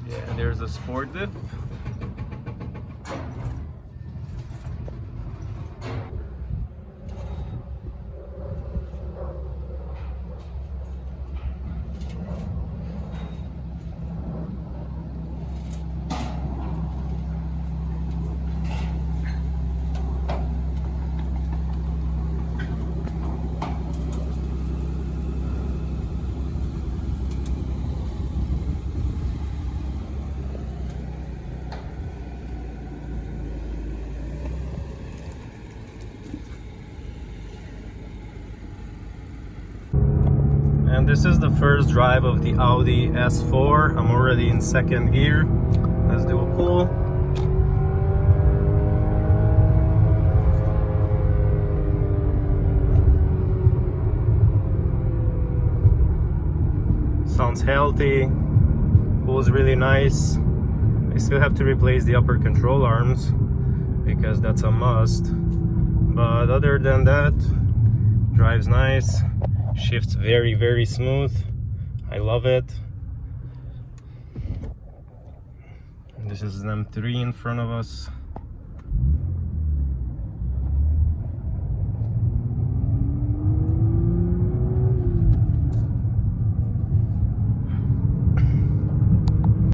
Yeah, there's a sport diff. And this is the first drive of the Audi S4. I'm already in second gear. Let's do a pull. Sounds healthy, pulls really nice. I still have to replace the upper control arms because that's a must. But other than that, drives nice. Shifts very smooth. I love it. This is an M3 in front of us.